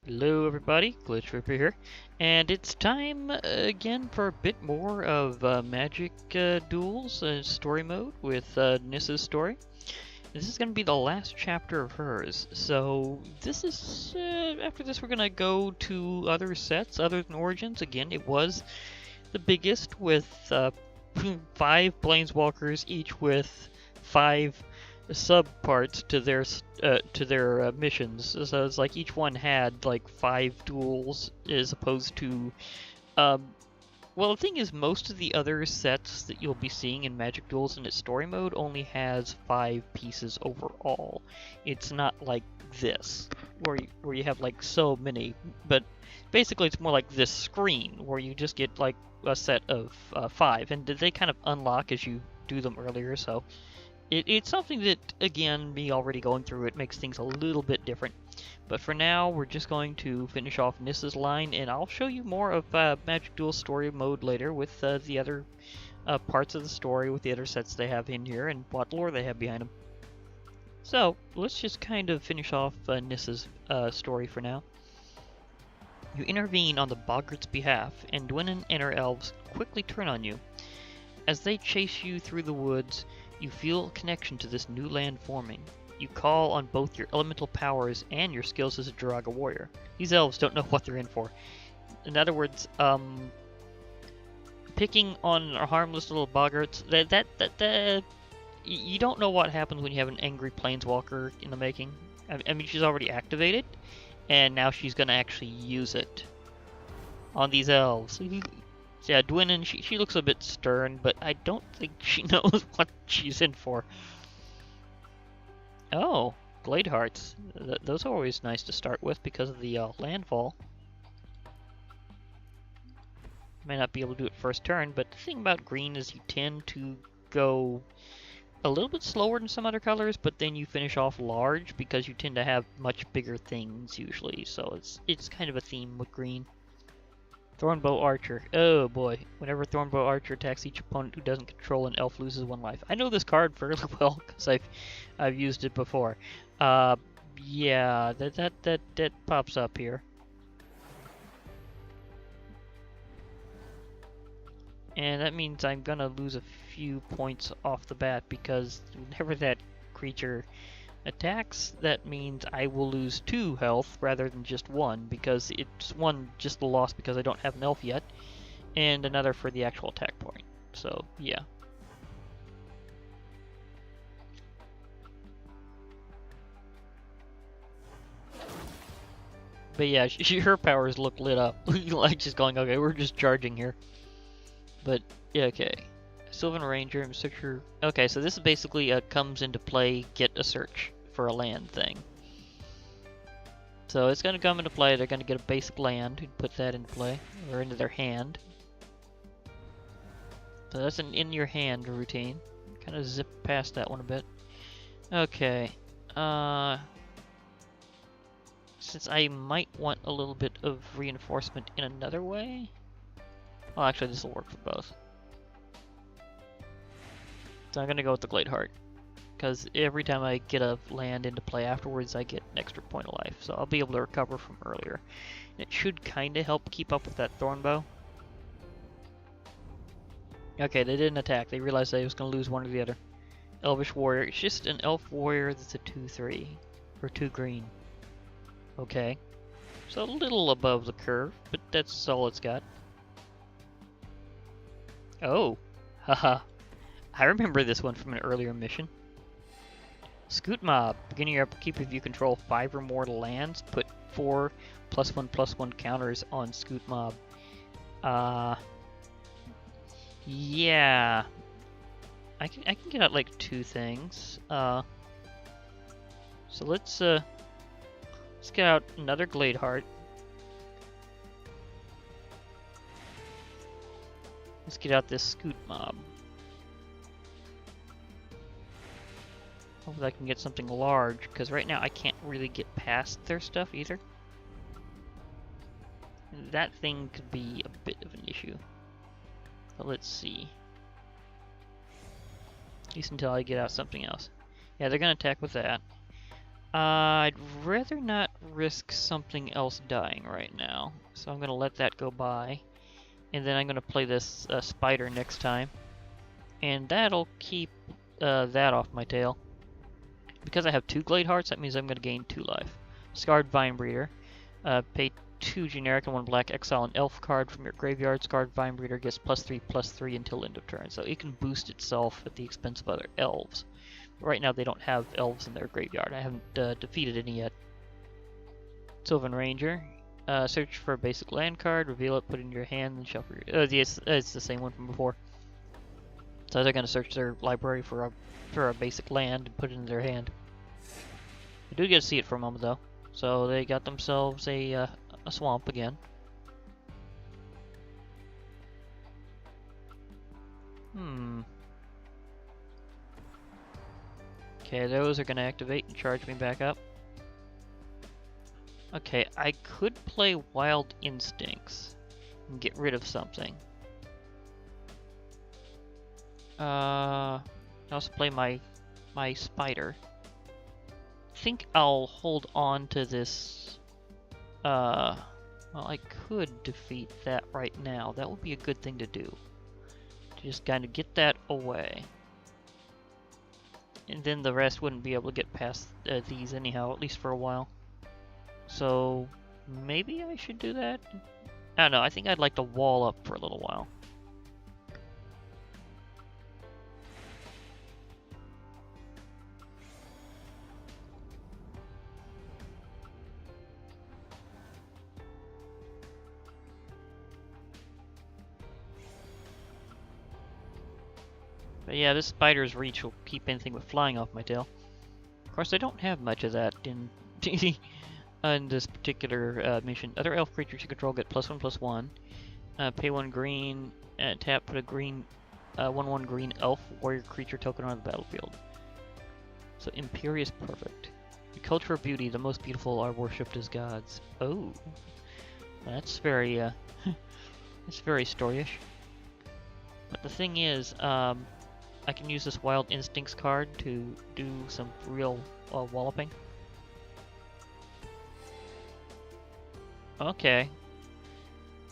Hello everybody, Glitch Ripper here, and it's time again for a bit more of Magic Duels story mode with Nissa's story. This is going to be the last chapter of hers, so this is, after this we're going to go to other sets other than Origins. Again, it was the biggest with 5 Planeswalkers, each with 5 subparts to their missions. So it's like each one had like 5 duels as opposed to well, the thing is, most of the other sets that you'll be seeing in Magic Duels in its story mode only has 5 pieces overall. It's not like this, where you have like so many, but basically it's more like this screen, where you just get like a set of 5, and they kind of unlock as you do them earlier, so it's something that, again, me already going through it makes things a little bit different. But for now, we're just going to finish off Nissa's line, and I'll show you more of Magic Duel story mode later with the other parts of the story, with the other sets they have in here, and what lore they have behind them. So, let's just kind of finish off Nissa's story for now. You intervene on the Boggarts' behalf, and Dwynn and her elves quickly turn on you. As they chase you through the woods, you feel a connection to this new land forming. You call on both your elemental powers and your skills as a Jiraga warrior. These elves don't know what they're in for. In other words, picking on a harmless little Boggarts, you don't know what happens when you have an angry planeswalker in the making. I mean, she's already activated, and now she's going to actually use it on these elves. Yeah, Dwynn, she looks a bit stern, but I don't think she knows what she's in for. Oh, Glade Hearts. Those are always nice to start with because of the landfall. May not be able to do it first turn, but the thing about green is you tend to go a little bit slower than some other colors, but then you finish off large because you tend to have much bigger things usually, so it's kind of a theme with green. Thornbow Archer. Oh boy. Whenever Thornbow Archer attacks each opponent who doesn't control an elf loses 1 life. I know this card fairly well because I've used it before. Yeah, that pops up here. And that means I'm gonna lose a few points off the bat because whenever that creature attacks, that means I will lose 2 health rather than just 1, because it's one just the loss because I don't have an elf yet, and another for the actual attack point. So, yeah. But yeah, her powers look lit up. Like she's going, okay, we're just charging here. But, yeah, okay. Sylvan Ranger and Searcher. Okay, so this is basically comes into play, get a search for a land thing. So it's going to come into play, they're going to get a basic land, put that into play, or into their hand. So that's an in your hand routine. Kind of zip past that one a bit. Okay. Since I might want a little bit of reinforcement in another way. Well, actually this will work for both. So I'm going to go with the Glade Heart, because every time I get a land into play afterwards, I get an extra point of life, so I'll be able to recover from earlier. And it should kind of help keep up with that Thornbow. Okay, they didn't attack. They realized they was going to lose one or the other. Elvish Warrior. It's just an Elf Warrior that's a 2/3, or 2 green. Okay. So a little above the curve, but that's all it's got. Oh. Haha. I remember this one from an earlier mission. Scoot Mob. Beginning your upkeep, if you control 5 or more lands, put 4 +1/+1 counters on Scoot Mob. Yeah. I can get out like 2 things. So let's get out another Glade Heart. Let's get out this Scoot Mob. Hopefully I can get something large, because right now I can't really get past their stuff either. That thing could be a bit of an issue. But let's see. At least until I get out something else. Yeah, they're going to attack with that. I'd rather not risk something else dying right now, so I'm going to let that go by. And then I'm going to play this spider next time. And that'll keep that off my tail. Because I have 2 Glade Hearts, that means I'm going to gain 2 life. Scarred Vine Breeder. Pay 2 generic and 1 black, exile an elf card from your graveyard. Scarred Vine Breeder gets +3/+3 until end of turn. So it can boost itself at the expense of other elves. Right now they don't have elves in their graveyard. I haven't defeated any yet. Sylvan Ranger. Search for a basic land card, reveal it, put it in your hand, and shuffle your... yes, it's the same one from before. So they're going to search their library for a basic land and put it in their hand. I do get to see it for a moment though. So they got themselves a swamp again. Okay, those are going to activate and charge me back up. Okay, I could play Wild Instincts and get rid of something. I also play my spider. I think I'll hold on to this. Well, I could defeat that right now. That would be a good thing to do. To just kind of get that away. And then the rest wouldn't be able to get past these anyhow, at least for a while. So maybe I should do that? I don't know, I think I'd like to wall up for a little while. But yeah, this spider's reach will keep anything with flying off my tail. Of course, I don't have much of that in in this particular mission. Other elf creatures you control get +1/+1. Pay 1 green, tap, put a green 1/1 green elf warrior creature token on the battlefield. So Imperious Perfect. The culture of beauty, the most beautiful are worshipped as gods. Oh, that's very it's very storyish. But the thing is, I can use this Wild Instincts card to do some real walloping. Okay.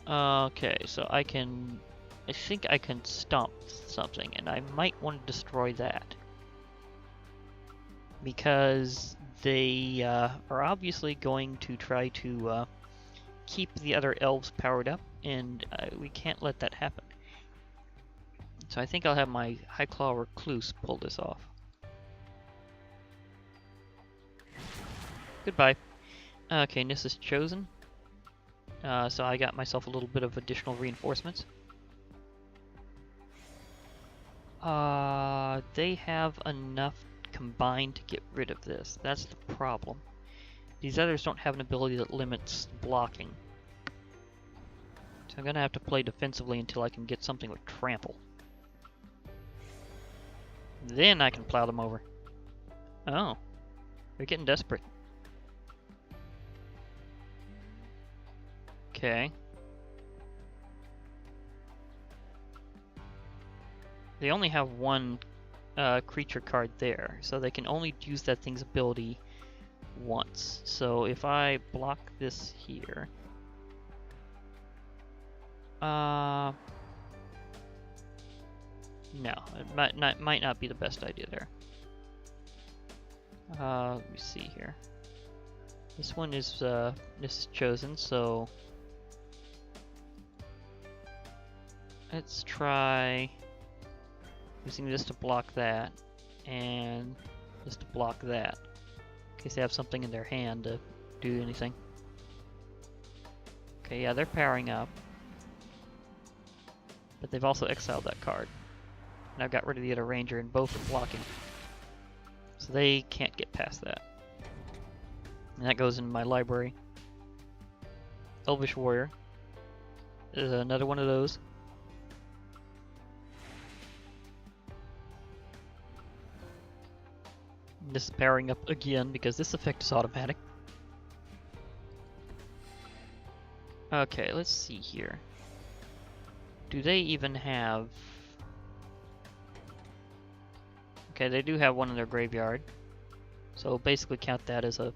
Okay, so I think I can stomp something, and I might want to destroy that. Because they are obviously going to try to keep the other elves powered up, and we can't let that happen. So I think I'll have my High Claw Recluse pull this off. Goodbye. Okay, Nissa's chosen. So I got myself a little bit of additional reinforcements. They have enough combined to get rid of this. That's the problem. These others don't have an ability that limits blocking. So I'm gonna have to play defensively until I can get something with trample. Then I can plow them over. Oh, they're getting desperate. Okay. They only have 1 creature card there, so they can only use that thing's ability once. So if I block this here... no, it might not be the best idea there. Let me see here. This one is chosen, so let's try using this to block that, and this to block that, in case they have something in their hand to do anything. Okay, yeah, they're powering up, but they've also exiled that card. And I've got rid of the other ranger, and both are blocking. So they can't get past that. And that goes in my library. Elvish Warrior. There's another one of those. And this is powering up again because this effect is automatic. Okay, let's see here. Do they even have... Okay, they do have one in their graveyard. So basically count that as if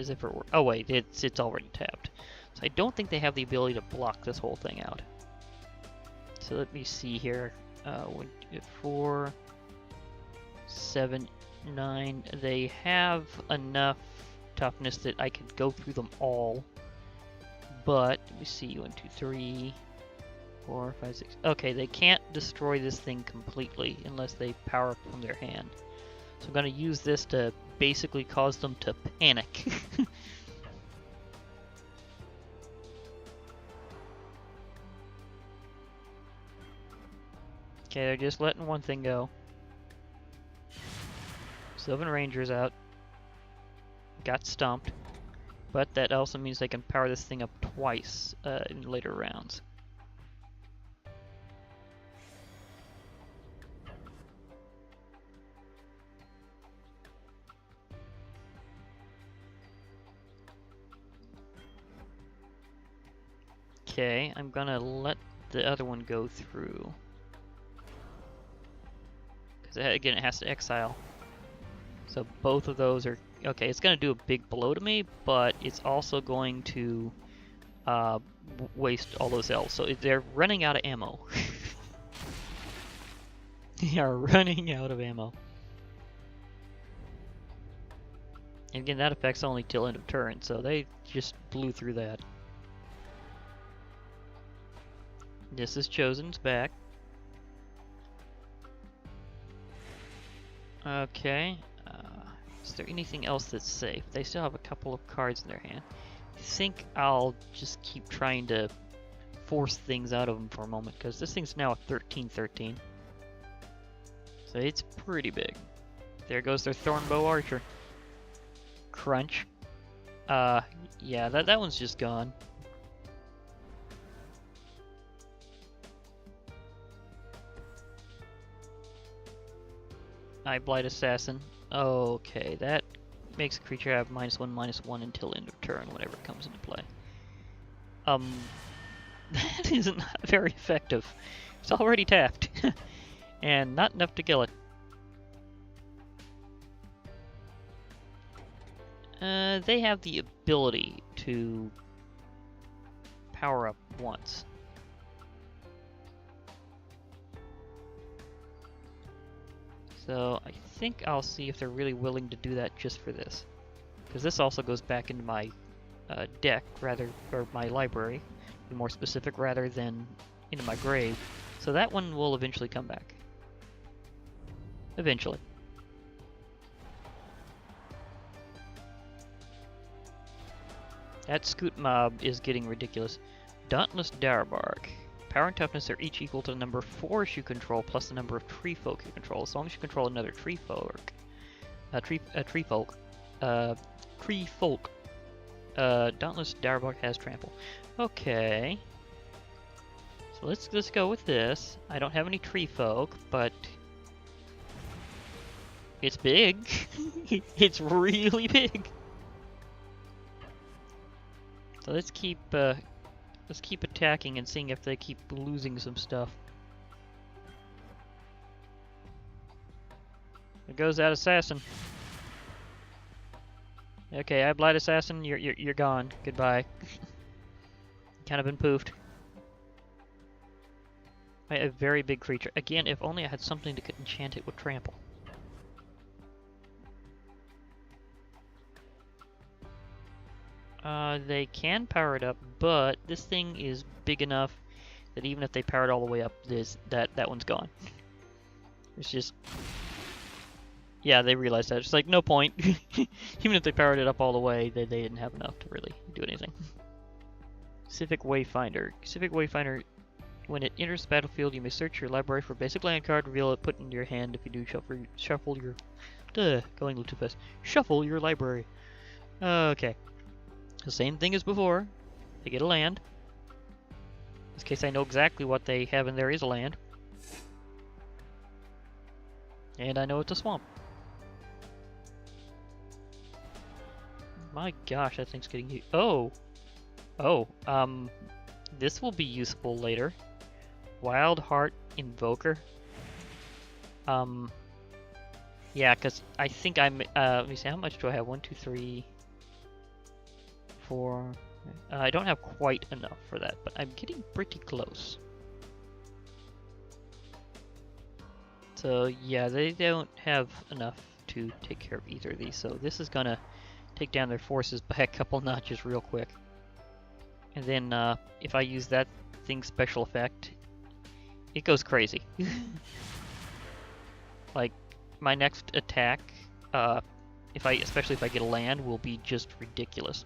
it were. Oh wait, it's already tapped. So I don't think they have the ability to block this whole thing out. So let me see here. 4, 7, 9. They have enough toughness that I could go through them all. But let me see. 1, 2, 3, 4, 5, 6. Okay, they can't destroy this thing completely unless they power up from their hand. So I'm going to use this to basically cause them to panic. Okay, they're just letting one thing go. Sylvan Ranger's out. Got stumped. But that also means they can power this thing up twice in later rounds. Okay, I'm gonna let the other one go through. Because again, it has to exile. So both of those are... Okay, it's gonna do a big blow to me, but it's also going to waste all those elves. So they're running out of ammo. They are running out of ammo. And again, that affects only till end of turn, so they just blew through that. This is Chosen's back. Okay. Is there anything else that's safe? They still have a couple of cards in their hand. I think I'll just keep trying to force things out of them for a moment, because this thing's now a 13/13. So it's pretty big. There goes their Thornbow Archer. Crunch. Yeah, that one's just gone. Eye Blight Assassin. Okay, that makes a creature have -1/-1 until end of turn whenever it comes into play. That isn't very effective. It's already tapped. And not enough to kill it. They have the ability to power up once. So I think I'll see if they're really willing to do that just for this. Because this also goes back into my deck, or my library, to be more specific, rather than into my grave. So that one will eventually come back. Eventually. That Scoot Mob is getting ridiculous. Dauntless Darbark. Power and toughness are each equal to the number of forests you control plus the number of tree folk you control. As long as you control another tree folk. Tree folk. Dauntless Darbark has trample. Okay. So let's go with this. I don't have any tree folk, but it's big. It's really big. So let's keep attacking and seeing if they keep losing some stuff. There goes that assassin. Okay, Eye Blight Assassin, you're gone. Goodbye. Kind of been poofed. A very big creature. Again, if only I had something to enchant it with trample. They can power it up, but this thing is big enough that even if they power it all the way up, that one's gone. It's just... Yeah, they realized that. It's like, no point. Even if they powered it up all the way, they didn't have enough to really do anything. Civic Wayfinder. Civic Wayfinder, when it enters the battlefield, you may search your library for a basic land card, reveal it, put it in your hand. If you do, shuffle your... going a little too fast. Shuffle your library. Okay. The same thing as before. They get a land. In this case, I know exactly what they have in there is a land. And I know it's a swamp. My gosh, that thing's getting huge. Oh! Oh, this will be useful later. Wild Heart Invoker. Yeah, because I think I'm. Let me see. How much do I have? 1, 2, 3, 4. I don't have quite enough for that, but I'm getting pretty close. So yeah, they don't have enough to take care of either of these. So this is gonna take down their forces by a couple notches real quick. And then if I use that thing's special effect, it goes crazy. Like my next attack, especially if I get a land, will be just ridiculous.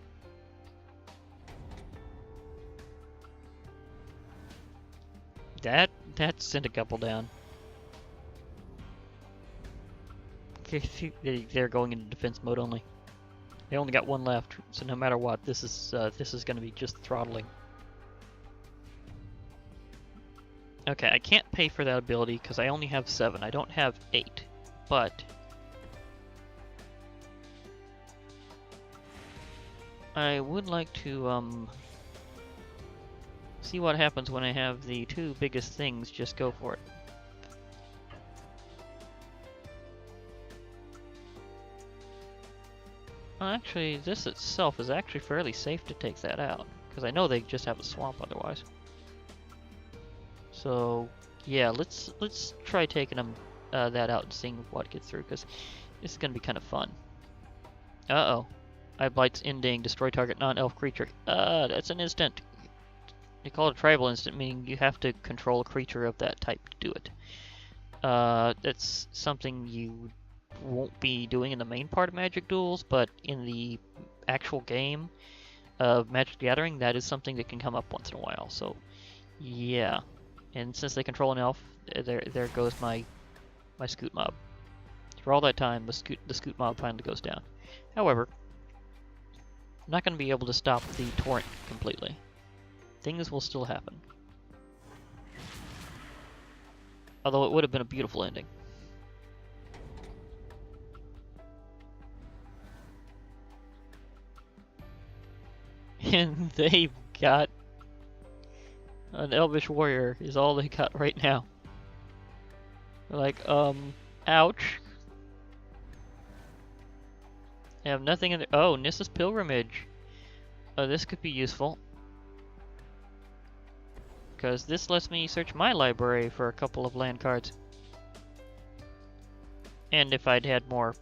That sent a couple down. Okay, they're going into defense mode only. They only got one left, so no matter what, this is going to be just throttling. Okay, I can't pay for that ability because I only have 7. I don't have 8, but I would like to see what happens when I have the 2 biggest things just go for it. Well, actually, this itself is actually fairly safe to take that out, because I know they just have a swamp otherwise. So, yeah, let's try taking them that out and seeing what gets through, because this is going to be kind of fun. Uh-oh. I Blight's ending, destroy target non-elf creature. That's an instant. They call it a tribal instant, meaning you have to control a creature of that type to do it. That's something you won't be doing in the main part of Magic Duels, but in the actual game of Magic the Gathering, that is something that can come up once in a while. So, yeah. And since they control an elf, there goes my Scoot Mob. For all that time, the Scoot Mob finally goes down. However, I'm not going to be able to stop the torrent completely. Things will still happen. Although it would have been a beautiful ending. And they've got an Elvish Warrior is all they got right now. They're like, ouch. They have nothing in there. Oh, Nissa's Pilgrimage. This could be useful. Because this lets me search my library for a couple of land cards. And if I'd had more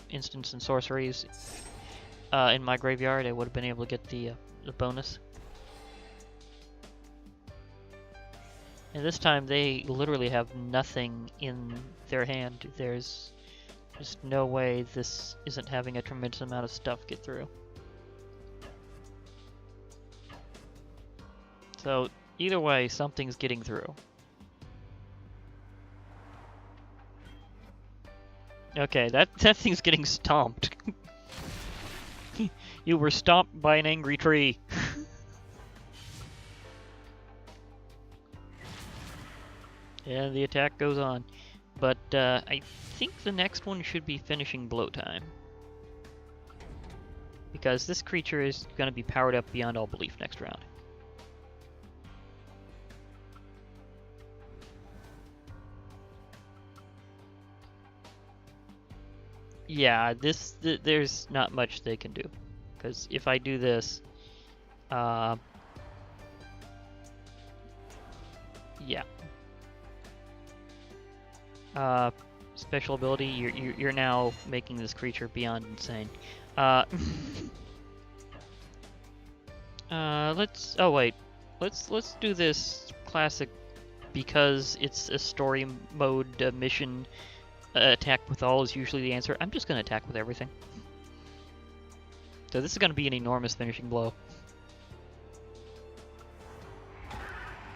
instants and sorceries in my graveyard, I would have been able to get the bonus. And this time they literally have nothing in their hand. There's just no way this isn't having a tremendous amount of stuff get through. So either way, something's getting through. Okay, that thing's getting stomped. You were stomped by an angry tree. And the attack goes on. But I think the next one should be finishing blow time. Because this creature is going to be powered up beyond all belief next round. Yeah, there's not much they can do. Because if I do this, yeah. Special ability, you're now making this creature beyond insane. Let's do this classic because it's a story mode mission. Attack with all is usually the answer. I'm just gonna attack with everything. So this is gonna be an enormous finishing blow.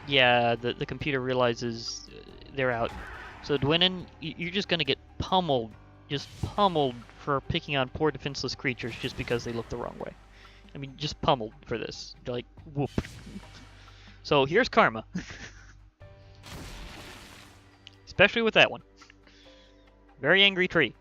Yeah, the computer realizes they're out. So Dwynnon, you're just gonna get pummeled, just pummeled for picking on poor defenseless creatures just because they look the wrong way. I mean, just pummeled for this. Like, whoop. So here's karma. Especially with that one. Very angry tree.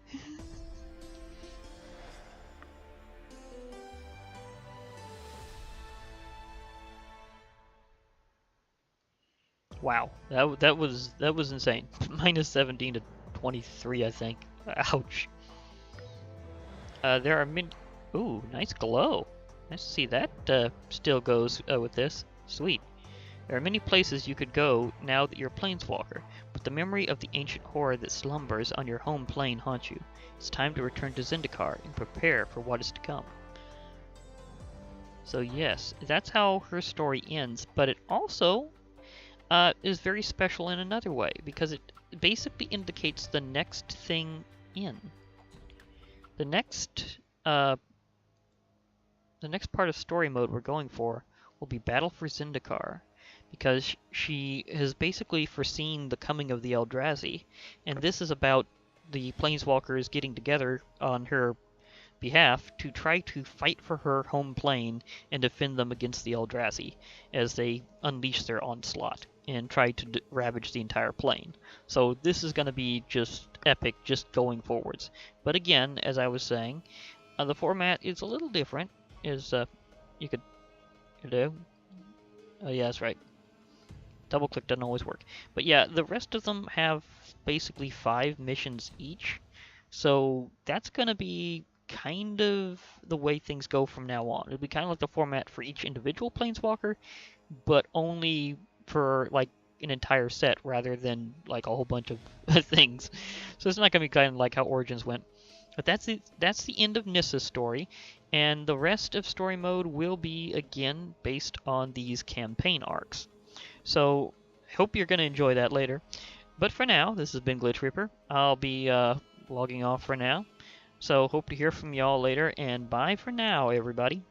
Wow, that was insane. Minus 17 to 23, I think. Ouch. There are Ooh, nice glow. Nice to see that still goes with this. Sweet. There are many places you could go now that you're a planeswalker, but the memory of the ancient horror that slumbers on your home plane haunts you. It's time to return to Zendikar and prepare for what is to come. So yes, that's how her story ends, but it also is very special in another way, because it basically indicates the next thing in. The next part of story mode we're going for will be Battle for Zendikar, because she has basically foreseen the coming of the Eldrazi, and this is about the Planeswalkers getting together on her behalf to try to fight for her home plane and defend them against the Eldrazi as they unleash their onslaught and try to ravage the entire plane. So this is going to be just epic, just going forwards. But again, as I was saying, the format is a little different. You could do? Oh yeah, that's right. Double click doesn't always work. But yeah, the rest of them have basically 5 missions each. So that's going to be kind of the way things go from now on. It'll be kind of like the format for each individual Planeswalker, but only for like an entire set rather than like a whole bunch of things. So it's not going to be kind of like how Origins went. But that's the end of Nissa's story, and the rest of story mode will be again based on these campaign arcs. So I hope you're going to enjoy that later. But for now, this has been Glitch Reaper. I'll be logging off for now. So hope to hear from y'all later, and bye for now, everybody.